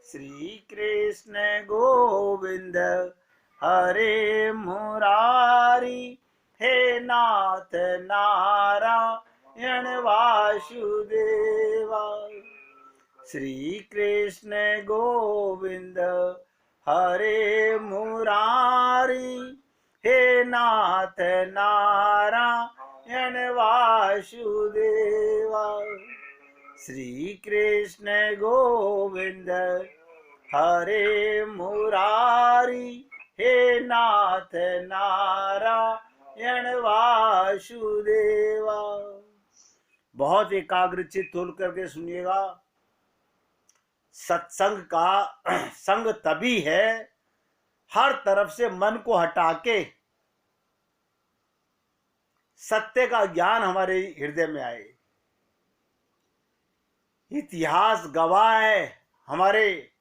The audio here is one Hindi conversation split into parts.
श्री कृष्ण गोविंद हरे मुरारी, हे नाथ नारायण वासुदेवा। श्री कृष्ण गोविंद हरे मुरारी, हे नाथ नारायण वासुदेवा। श्री कृष्ण गोविंद हरे मुरारी, हे नाथ नारायण वासुदेवा। बहुत एकाग्रचित्त होकर करके सुनिएगा। सत्संग का संग तभी है हर तरफ से मन को हटा के सत्य का ज्ञान हमारे हृदय में आए। इतिहास गवाह है, हमारे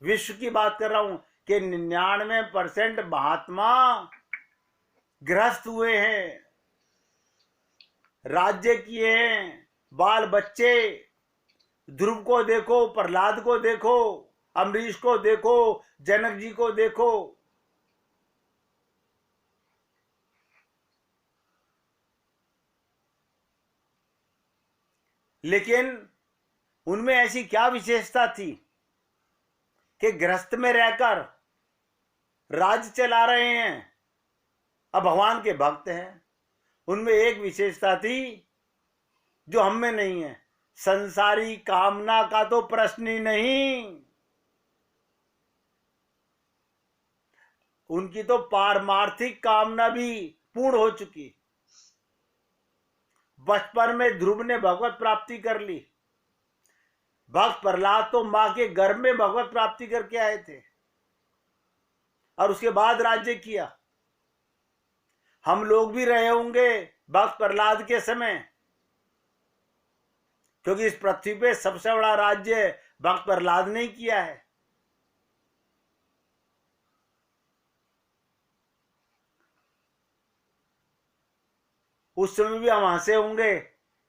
विश्व की बात कर रहा हूं कि 99% महात्मा गृहस्थ हुए हैं, राज्य किए हैं। बाल बच्चे, ध्रुव को देखो, प्रहलाद को देखो, अम्बरीश को देखो, जनक जी को देखो। लेकिन उनमें ऐसी क्या विशेषता थी कि गृहस्थ में रहकर राज्य चला रहे हैं, अब भगवान के भक्त हैं। उनमें एक विशेषता थी जो हम में नहीं है। संसारी कामना का तो प्रश्न ही नहीं, उनकी तो पारमार्थिक कामना भी पूर्ण हो चुकी। बचपन में ध्रुव ने भगवत प्राप्ति कर ली। भक्त प्रहलाद तो मां के गर्भ में भगवत प्राप्ति करके आए थे और उसके बाद राज्य किया। हम लोग भी रहे होंगे भक्त प्रहलाद के समय, क्योंकि इस पृथ्वी पे सबसे बड़ा राज्य भक्त प्रहलाद ने किया है। उस समय भी हम हंसे होंगे,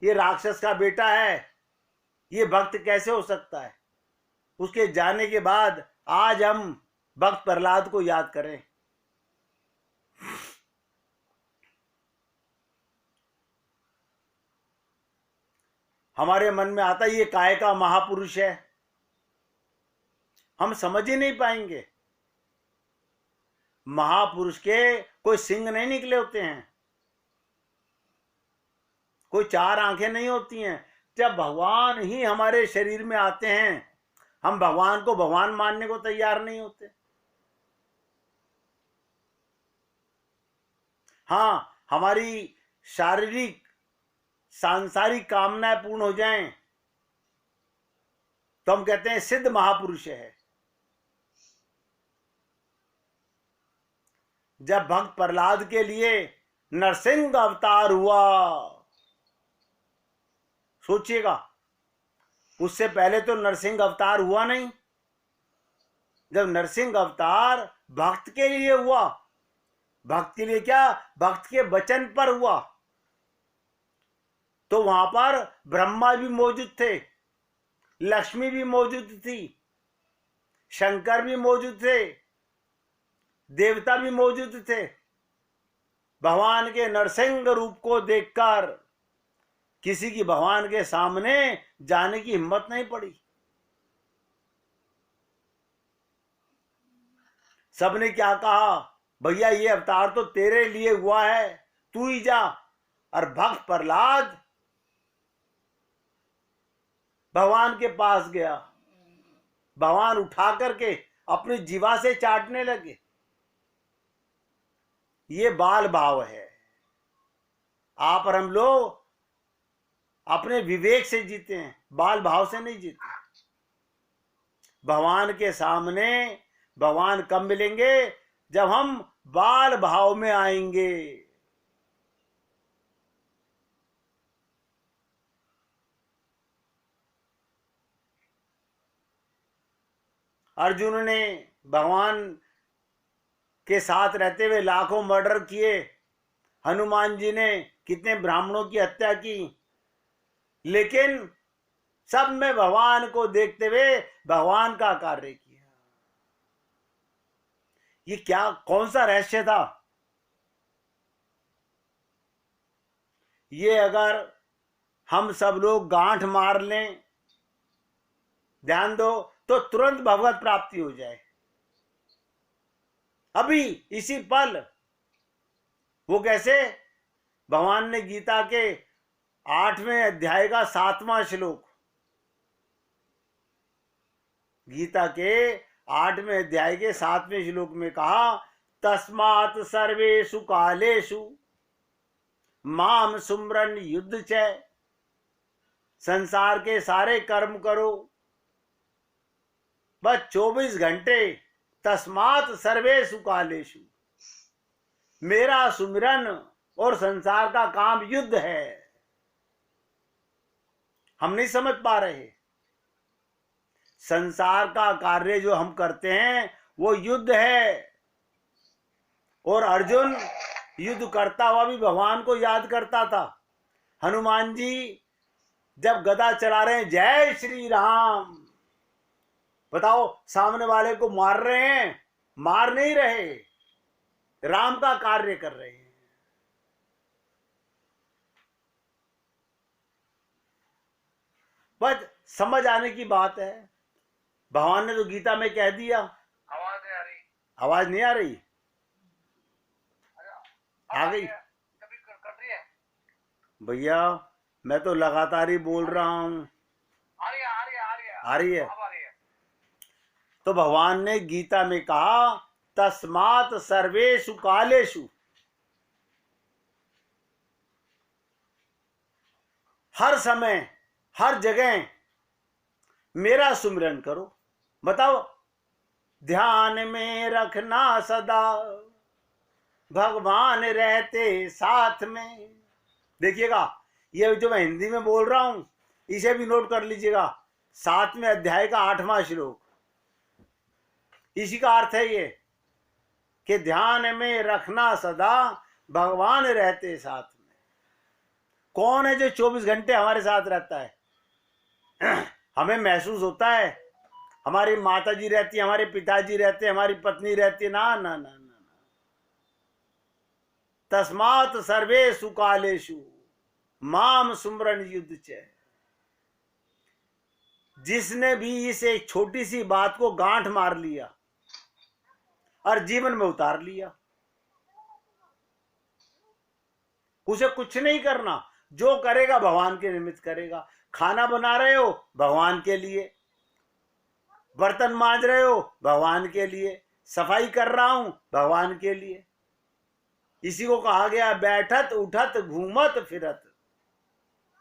ये राक्षस का बेटा है, ये भक्त कैसे हो सकता है। उसके जाने के बाद आज हम भक्त प्रहलाद को याद करें। हमारे मन में आता ये काय का महापुरुष है, हम समझ ही नहीं पाएंगे। महापुरुष के कोई सिंग नहीं निकले होते हैं, कोई 4 आंखें नहीं होती हैं। जब भगवान ही हमारे शरीर में आते हैं, हम भगवान को भगवान मानने को तैयार नहीं होते। हाँ, हमारी शारीरिक सांसारिक कामनाएं पूर्ण हो जाएं तो हम कहते हैं सिद्ध महापुरुष है। जब भक्त प्रहलाद के लिए नरसिंह अवतार हुआ, सोचिएगा, उससे पहले तो नरसिंह अवतार हुआ नहीं। जब नरसिंह अवतार भक्त के लिए हुआ, भक्त के लिए क्या, भक्त के वचन पर हुआ, तो वहां पर ब्रह्मा भी मौजूद थे, लक्ष्मी भी मौजूद थी, शंकर भी मौजूद थे, देवता भी मौजूद थे। भगवान के नरसिंह रूप को देखकर किसी की भगवान के सामने जाने की हिम्मत नहीं पड़ी। सबने क्या कहा, भैया ये अवतार तो तेरे लिए हुआ है, तू ही जा। और भक्त प्रहलाद भगवान के पास गया, भगवान उठा करके अपनी जीवा से चाटने लगे। ये बाल भाव है। आप और हम लोग अपने विवेक से जीते हैं, बाल भाव से नहीं जीते। भगवान के सामने भगवान कब मिलेंगे, जब हम बाल भाव में आएंगे। अर्जुन ने भगवान के साथ रहते हुए लाखों मर्डर किए, हनुमान जी ने कितने ब्राह्मणों की हत्या की, लेकिन सब में भगवान को देखते हुए भगवान का कार्य किया। ये क्या, कौन सा रहस्य था? ये अगर हम सब लोग गांठ मार लें, ध्यान दो, तो तुरंत भगवत प्राप्ति हो जाए, अभी इसी पल। वो कैसे? भगवान ने गीता के 8वें अध्याय का 7वां श्लोक, गीता के 8वें अध्याय के 7वें श्लोक में कहा, तस्मात् सर्वेषु कालेषु माम सुमरन युद्ध च। संसार के सारे कर्म करो, बस 24 घंटे। तस्मात् सर्वेषु कालेषु, मेरा सुमिरन और संसार का काम युद्ध है। हम नहीं समझ पा रहे। संसार का कार्य जो हम करते हैं वो युद्ध है। और अर्जुन युद्ध करता हुआ भी भगवान को याद करता था। हनुमान जी जब गदा चला रहे हैं, जय श्री राम, बताओ, सामने वाले को मार रहे हैं? मार नहीं रहे, राम का कार्य कर रहे हैं। बस समझ आने की बात है। भगवान ने तो गीता में कह दिया। आवाज नहीं आ रही? आवाज नहीं आ रही? आ गई? कभी कर रही है भैया, मैं तो लगातार ही बोल रहा हूं। आ रही है, आ रही है, आ रही है, आ रही है? अब आ रही है। तो भगवान ने गीता में कहा, तस्मात् सर्वेषु कालेषु, हर समय हर जगह मेरा सुमिरन करो। बताओ, ध्यान में रखना सदा भगवान रहते साथ में। देखिएगा, ये जो मैं हिंदी में बोल रहा हूं इसे भी नोट कर लीजिएगा। 7वें अध्याय का 8वां श्लोक, इसी का अर्थ है ये कि ध्यान में रखना सदा भगवान रहते साथ में। कौन है जो 24 घंटे हमारे साथ रहता है? हमें महसूस होता है हमारी माता जी रहती है, हमारे पिताजी रहते हैं, हमारी पत्नी रहती है। ना ना ना ना ना। तस्मात् सर्वेषु कालेषु माम सुमरन युद्ध च। जिसने भी इस एक छोटी सी बात को गांठ मार लिया और जीवन में उतार लिया, उसे कुछ नहीं करना। जो करेगा भगवान के निमित्त करेगा। खाना बना रहे हो भगवान के लिए, बर्तन मांज रहे हो भगवान के लिए, सफाई कर रहा हूं भगवान के लिए। इसी को कहा गया, बैठत उठत घूमत फिरत,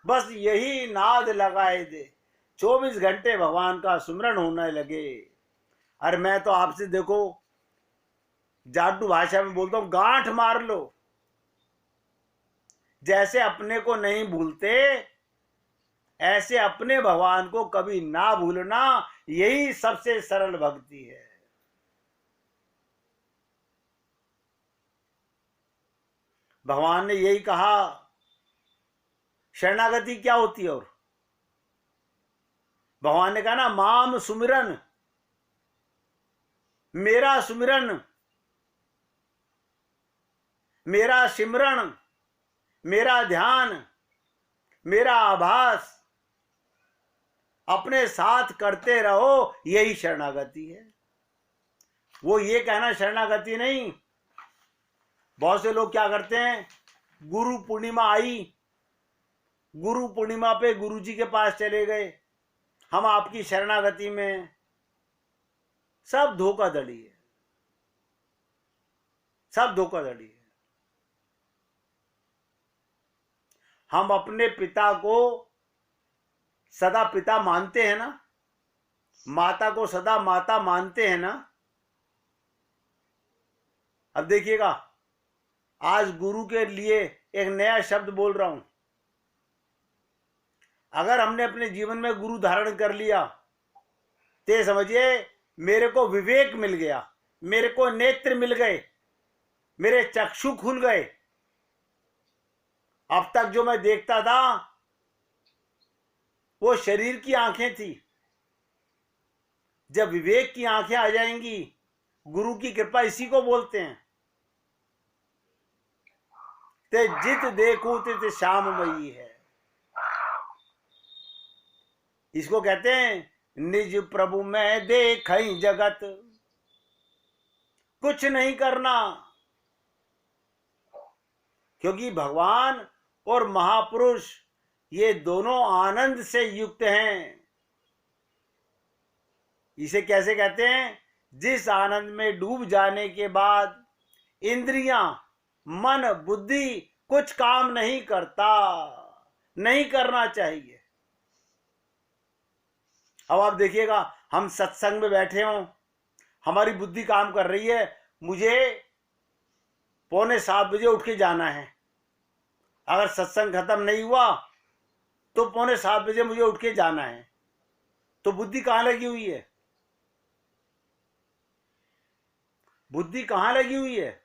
बस यही नाद लगाए दे, 24 घंटे भगवान का सुमरन होने लगे। अरे मैं तो आपसे देखो जादू भाषा में बोलता हूं, गांठ मार लो। जैसे अपने को नहीं भूलते ऐसे अपने भगवान को कभी ना भूलना, यही सबसे सरल भक्ति है। भगवान ने यही कहा। शरणागति क्या होती है? और भगवान ने कहा ना, माम सुमिरन, मेरा सुमिरन, मेरा सिमरन, मेरा ध्यान, मेरा आभास अपने साथ करते रहो, यही शरणागति है। वो ये कहना शरणागति नहीं। बहुत से लोग क्या करते हैं, गुरु पूर्णिमा आई, गुरु पूर्णिमा पे गुरु जी के पास चले गए, हम आपकी शरणागति में। सब धोखाधड़ी है, सब धोखाधड़ी है। हम अपने पिता को सदा पिता मानते हैं ना, माता को सदा माता मानते हैं ना। अब देखिएगा, आज गुरु के लिए एक नया शब्द बोल रहा हूं। अगर हमने अपने जीवन में गुरु धारण कर लिया तो समझिए मेरे को विवेक मिल गया, मेरे को नेत्र मिल गए, मेरे चक्षु खुल गए। अब तक जो मैं देखता था वो शरीर की आंखें थी। जब विवेक की आंखें आ जाएंगी, गुरु की कृपा इसी को बोलते हैं। ते जित देखूं तित श्याममयी है, इसको कहते हैं निज प्रभु में देखई जगत, कुछ नहीं करना। क्योंकि भगवान और महापुरुष ये दोनों आनंद से युक्त हैं। इसे कैसे कहते हैं? जिस आनंद में डूब जाने के बाद इंद्रियां, मन, बुद्धि कुछ काम नहीं करता, नहीं करना चाहिए। अब आप देखिएगा, हम सत्संग में बैठे हों, हमारी बुद्धि काम कर रही है, मुझे 6:45 बजे उठ के जाना है। अगर सत्संग खत्म नहीं हुआ तो 6:45 बजे मुझे उठ के जाना है, तो बुद्धि कहां लगी हुई है? बुद्धि कहां लगी हुई है?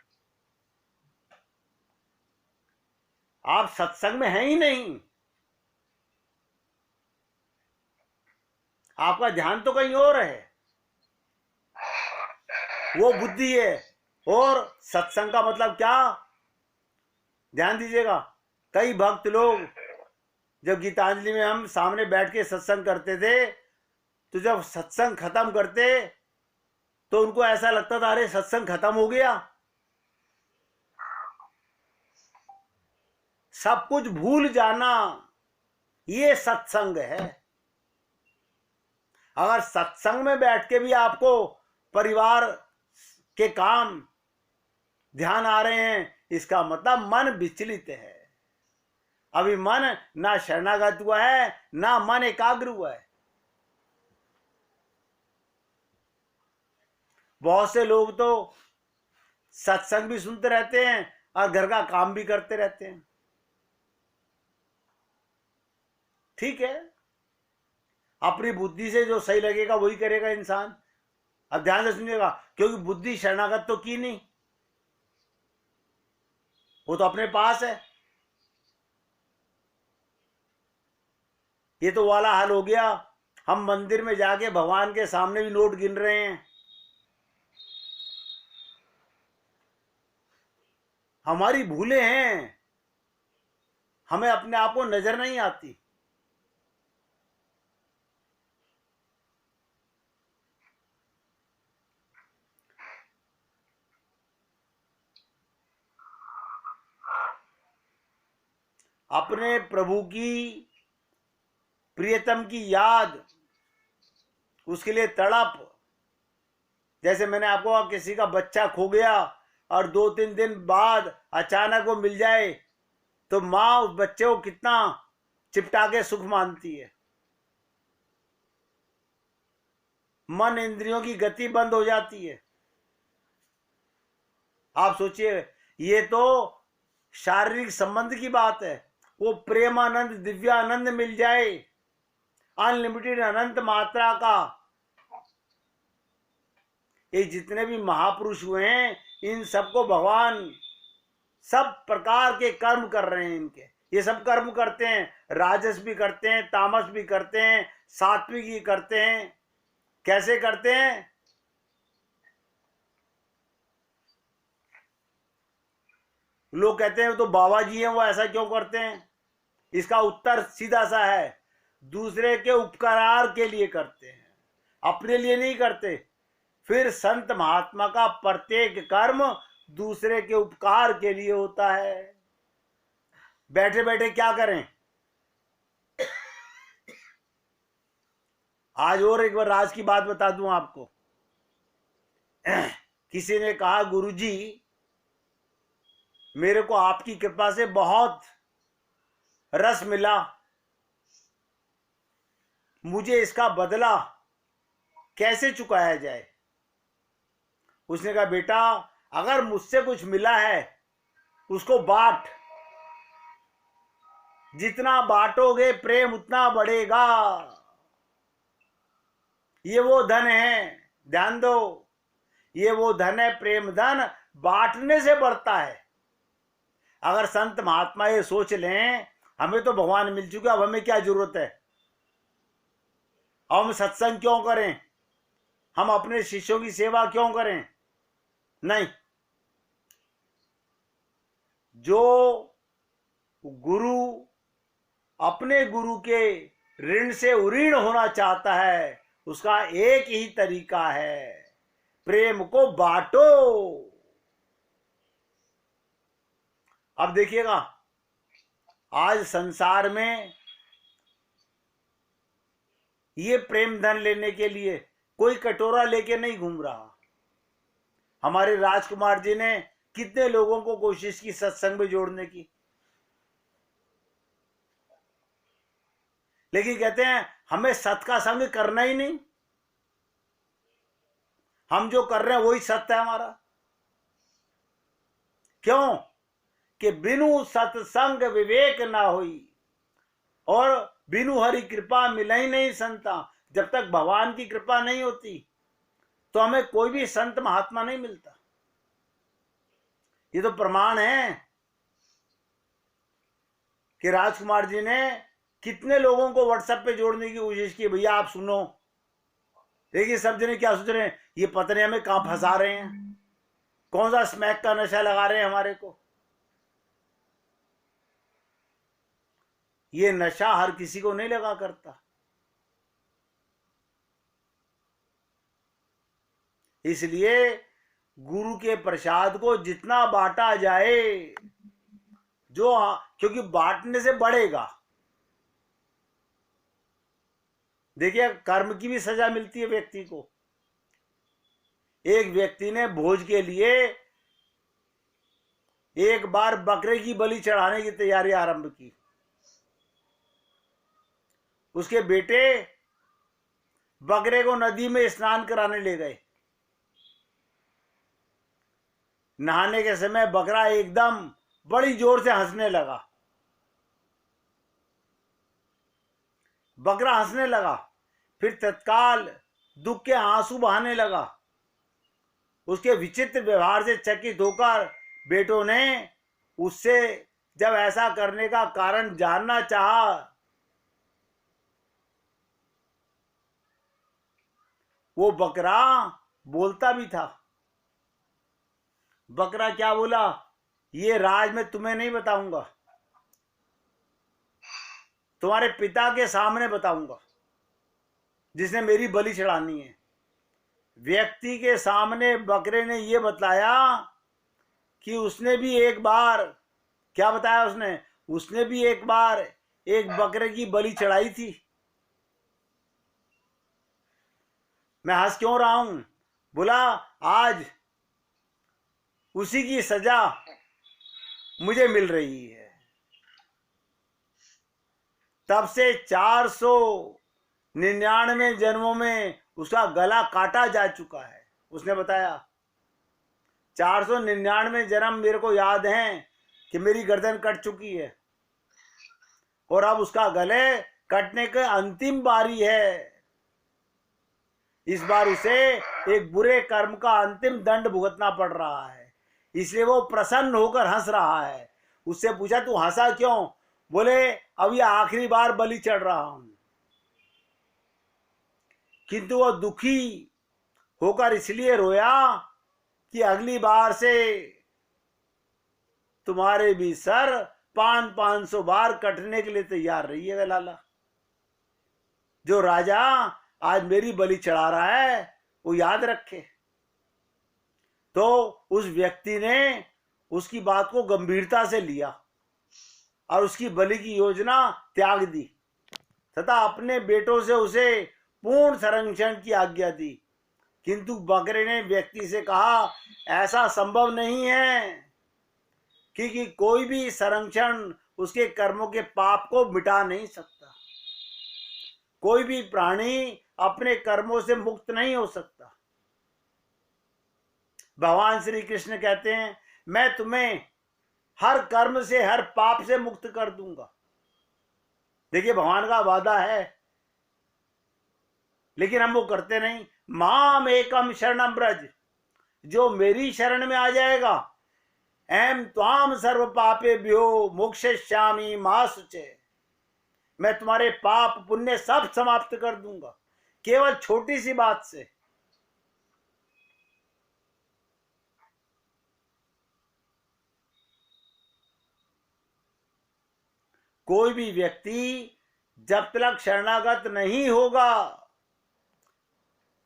आप सत्संग में हैं ही नहीं, आपका ध्यान तो कहीं और है। वो बुद्धि है। और सत्संग का मतलब क्या? ध्यान दीजिएगा, कई भक्त लोग, जब गीतांजलि में हम सामने बैठ के सत्संग करते थे, तो जब सत्संग खत्म करते तो उनको ऐसा लगता था अरे सत्संग खत्म हो गया। सब कुछ भूल जाना, ये सत्संग है। अगर सत्संग में बैठ के भी आपको परिवार के काम ध्यान आ रहे हैं, इसका मतलब मन विचलित है। अभी मन ना शरणागत हुआ है, ना मन एकाग्र हुआ है। बहुत से लोग तो सत्संग भी सुनते रहते हैं और घर का काम भी करते रहते हैं। ठीक है, अपनी बुद्धि से जो सही लगेगा वही करेगा इंसान। अब ध्यान से सुनिएगा, क्योंकि बुद्धि शरणागत तो की नहीं, वो तो अपने पास है। ये तो वाला हाल हो गया, हम मंदिर में जाके भगवान के सामने भी नोट गिन रहे हैं। हमारी भूलें हैं, हमें अपने आप को नजर नहीं आती। अपने प्रभु की, प्रियतम की याद, उसके लिए तड़प। जैसे मैंने आपको कहा, किसी का बच्चा खो गया और 2-3 दिन बाद अचानक वो मिल जाए, तो माँ उस बच्चे को कितना चिपटा के सुख मानती है। मन इंद्रियों की गति बंद हो जाती है। आप सोचिए, ये तो शारीरिक संबंध की बात है। वो प्रेमानंद, दिव्यानंद मिल जाए, अनलिमिटेड अनंत मात्रा का। ये जितने भी महापुरुष हुए हैं, इन सबको भगवान सब प्रकार के कर्म कर रहे हैं। इनके ये सब कर्म करते हैं, राजस भी करते हैं, तामस भी करते हैं, सात्विक भी करते हैं। कैसे करते हैं? लोग कहते हैं तो बाबा जी हैं, वो ऐसा क्यों करते हैं? इसका उत्तर सीधा सा है, दूसरे के उपकार के लिए करते हैं, अपने लिए नहीं करते। फिर संत महात्मा का प्रत्येक कर्म दूसरे के उपकार के लिए होता है। बैठे बैठे क्या करें? आज और एक बार राज की बात बता दूं आपको। किसी ने कहा, गुरुजी मेरे को आपकी कृपा से बहुत रस मिला, मुझे इसका बदला कैसे चुकाया जाए? उसने कहा, बेटा अगर मुझसे कुछ मिला है उसको बांट, जितना बांटोगे प्रेम उतना बढ़ेगा। ये वो धन है, ध्यान दो, ये वो धन है, प्रेम धन बांटने से बढ़ता है। अगर संत महात्मा ये सोच लें हमें तो भगवान मिल चुका, अब हमें क्या जरूरत है? हम सत्संग क्यों करें, हम अपने शिष्यों की सेवा क्यों करें? नहीं, जो गुरु अपने गुरु के ऋण से उऋण होना चाहता है, उसका एक ही तरीका है, प्रेम को बांटो। अब देखिएगा, आज संसार में ये प्रेम धन लेने के लिए कोई कटोरा लेके नहीं घूम रहा। हमारे राजकुमार जी ने कितने लोगों को कोशिश की सत्संग में जोड़ने की, लेकिन कहते हैं हमें सत का संग करना ही नहीं, हम जो कर रहे हैं वही सत्य है हमारा। क्यों? कि बिनु सत्संग विवेक ना हुई, और बिनु हरि कृपा मिला ही नहीं संता। जब तक भगवान की कृपा नहीं होती तो हमें कोई भी संत महात्मा नहीं मिलता। ये तो प्रमाण है कि राजकुमार जी ने कितने लोगों को व्हाट्सएप पे जोड़ने की कोशिश की, भैया आप सुनो। देखिए सब जने क्या सोच रहे हैं, ये पता नहीं हमें कहां फंसा रहे हैं, कौन सा स्मैक का नशा लगा रहे हैं हमारे को। ये नशा हर किसी को नहीं लगा करता। इसलिए गुरु के प्रसाद को जितना बांटा जाए, जो क्योंकि बांटने से बढ़ेगा। देखिए कर्म की भी सजा मिलती है व्यक्ति को। एक व्यक्ति ने भोज के लिए एक बार बकरे की बलि चढ़ाने की तैयारी आरंभ की। उसके बेटे बकरे को नदी में स्नान कराने ले गए। नहाने के समय बकरा एकदम बड़ी जोर से हंसने लगा। बकरा हंसने लगा, फिर तत्काल दुख के आंसू बहाने लगा। उसके विचित्र व्यवहार से चकित होकर बेटों ने उससे जब ऐसा करने का कारण जानना चाहा, वो बकरा बोलता भी था। बकरा क्या बोला, ये राज मैं तुम्हें नहीं बताऊंगा, तुम्हारे पिता के सामने बताऊंगा जिसने मेरी बलि चढ़ानी है। व्यक्ति के सामने बकरे ने यह बताया कि उसने भी एक बार, क्या बताया उसने भी एक बार एक बकरे की बलि चढ़ाई थी। मैं हंस क्यों रहा हूं? बोला आज उसी की सजा मुझे मिल रही है। तब से 499 जन्मों में उसका गला काटा जा चुका है। उसने बताया 499 जन्म मेरे को याद हैं कि मेरी गर्दन कट चुकी है, और अब उसका गले कटने के अंतिम बारी है। इस बार उसे एक बुरे कर्म का अंतिम दंड भुगतना पड़ रहा है, इसलिए वो प्रसन्न होकर हंस रहा है। उससे पूछा तू हंसा क्यों? बोले अब ये आखिरी बार बलि चढ़ रहा हूं। किंतु वो दुखी होकर इसलिए रोया कि अगली बार से तुम्हारे भी सर 500 बार कटने के लिए तैयार रहिएगा लाला। जो राजा आज मेरी बलि चढ़ा रहा है वो याद रखे। तो उस व्यक्ति ने उसकी बात को गंभीरता से लिया और उसकी बलि की योजना त्याग दी तथा अपने बेटों से उसे पूर्ण संरक्षण की आज्ञा दी। किंतु बकरे ने व्यक्ति से कहा ऐसा संभव नहीं है, क्योंकि कोई भी संरक्षण उसके कर्मों के पाप को मिटा नहीं सकता। कोई भी प्राणी अपने कर्मों से मुक्त नहीं हो सकता। भगवान श्री कृष्ण कहते हैं मैं तुम्हें हर कर्म से, हर पाप से मुक्त कर दूंगा। देखिए भगवान का वादा है, लेकिन हम वो करते नहीं। माम एकम शरणम ब्रज, जो मेरी शरण में आ जाएगा, एम त्वाम सर्व पापेभ्यो मोक्षयिष्यामि मा शुचे, मैं तुम्हारे पाप पुण्य सब समाप्त कर दूंगा। केवल छोटी सी बात से। कोई भी व्यक्ति जब तक शरणागत नहीं होगा,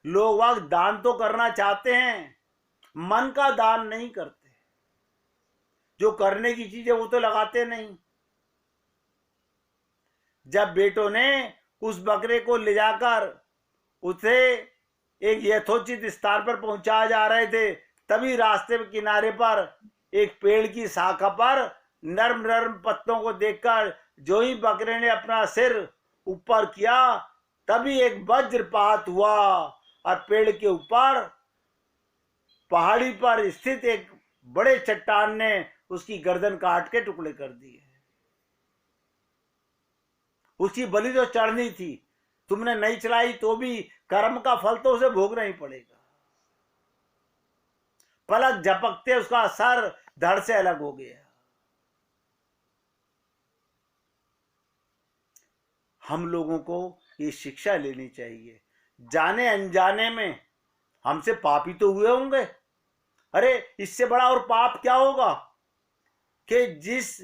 लोग वक्त दान तो करना चाहते हैं, मन का दान नहीं करते। जो करने की चीज है वो तो लगाते नहीं। जब बेटों ने उस बकरे को ले जाकर उसे एक यथोचित स्थान पर पहुंचा जा रहे थे, तभी रास्ते के किनारे पर एक पेड़ की शाखा पर नर्म नर्म पत्तों को देखकर जो ही बकरे ने अपना सिर ऊपर किया, तभी एक वज्रपात हुआ और पेड़ के ऊपर पहाड़ी पर स्थित एक बड़े चट्टान ने उसकी गर्दन काट के टुकड़े कर दिए। उसकी बलि तो चढ़नी थी, तुमने नहीं चलाई तो भी कर्म का फल तो उसे भोगना ही पड़ेगा। पलक झपकते उसका सर धड़ से अलग हो गया। हम लोगों को ये शिक्षा लेनी चाहिए। जाने अनजाने में हमसे पापी तो हुए होंगे, अरे इससे बड़ा और पाप क्या होगा कि जिस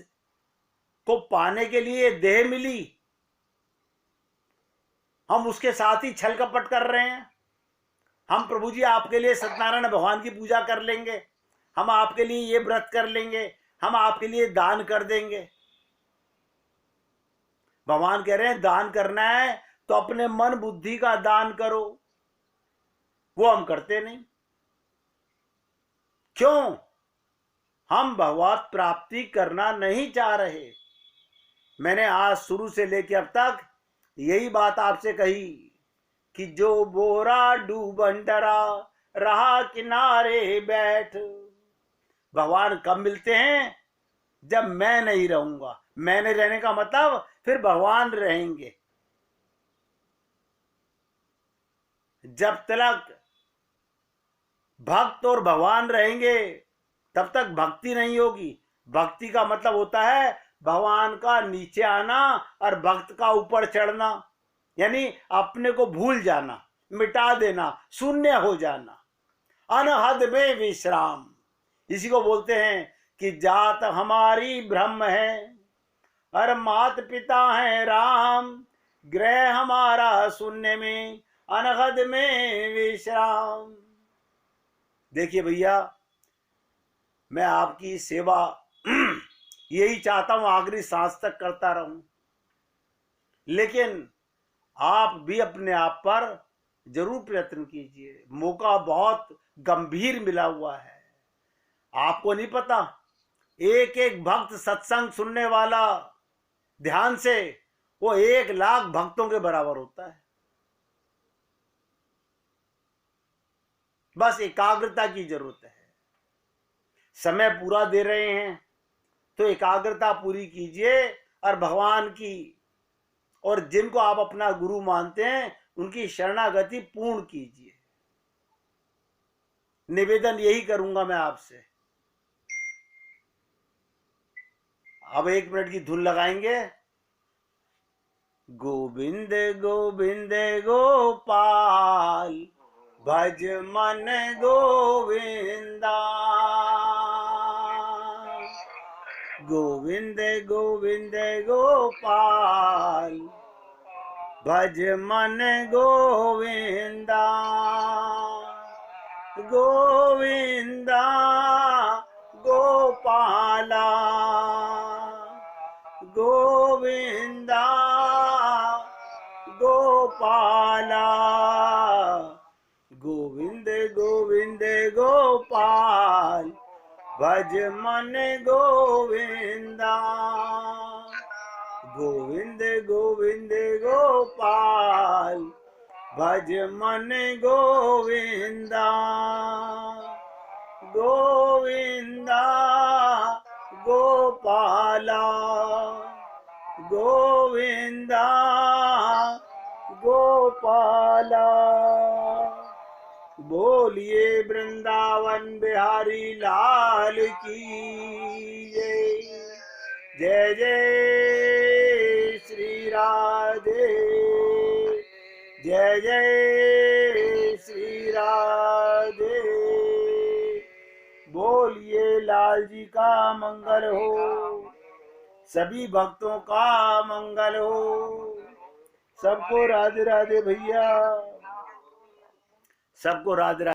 को पाने के लिए देह मिली, हम उसके साथ ही छल कपट कर रहे हैं। हम प्रभु जी आपके लिए सत्यनारायण भगवान की पूजा कर लेंगे, हम आपके लिए ये व्रत कर लेंगे, हम आपके लिए दान कर देंगे। भगवान कह रहे हैं दान करना है तो अपने मन बुद्धि का दान करो। वो हम करते नहीं। क्यों? हम भगवत प्राप्ति करना नहीं चाह रहे। मैंने आज शुरू से लेकर अब तक यही बात आपसे कही कि जो बोरा डूबन डरा रहा किनारे बैठ। भगवान कब मिलते हैं? जब मैं नहीं रहूंगा। मैं नहीं रहने का मतलब फिर भगवान रहेंगे। जब तक भक्त और भगवान रहेंगे तब तक भक्ति नहीं होगी। भक्ति का मतलब होता है भगवान का नीचे आना और भक्त का ऊपर चढ़ना, यानी अपने को भूल जाना, मिटा देना, शून्य हो जाना, अनहद में विश्राम। इसी को बोलते हैं कि जात हमारी ब्रह्म है और मात पिता है राम, गृह हमारा शून्य में अनहद में विश्राम। देखिए भैया, मैं आपकी सेवा यही चाहता हूं, आखिरी सांस तक करता रहूं। लेकिन आप भी अपने आप पर जरूर प्रयत्न कीजिए। मौका बहुत गंभीर मिला हुआ है। आपको नहीं पता, एक एक भक्त सत्संग सुनने वाला ध्यान से वो 1,00,000 भक्तों के बराबर होता है। बस एकाग्रता की जरूरत है। समय पूरा दे रहे हैं तो एकाग्रता पूरी कीजिए और भगवान की और जिनको आप अपना गुरु मानते हैं उनकी शरणागति पूर्ण कीजिए। निवेदन यही करूंगा मैं आपसे। अब 1 मिनट की धुन लगाएंगे। गोविंद गोविंद गोपाल भज मन गोविंदा, गोविंद गोविंद गोपाल भज मन गोविंदा, गोविंदा गोपाला, गोविंदा गोपाला, गोविंद गोविंद गोपाल भज मन गोविंदा, गोविंद गोविंद गोपाल भज मन गोविंदा, गोविंदा गोपाला, गोविंदा गोपाला। बोलिए वृंदावन बिहारी लाल की जय। जय जय श्री राधे, जय जय जय श्री राधे। बोलिए लाल जी का मंगल हो, सभी भक्तों का मंगल हो। सबको राधे राधे भैया, सबको राधे राधे।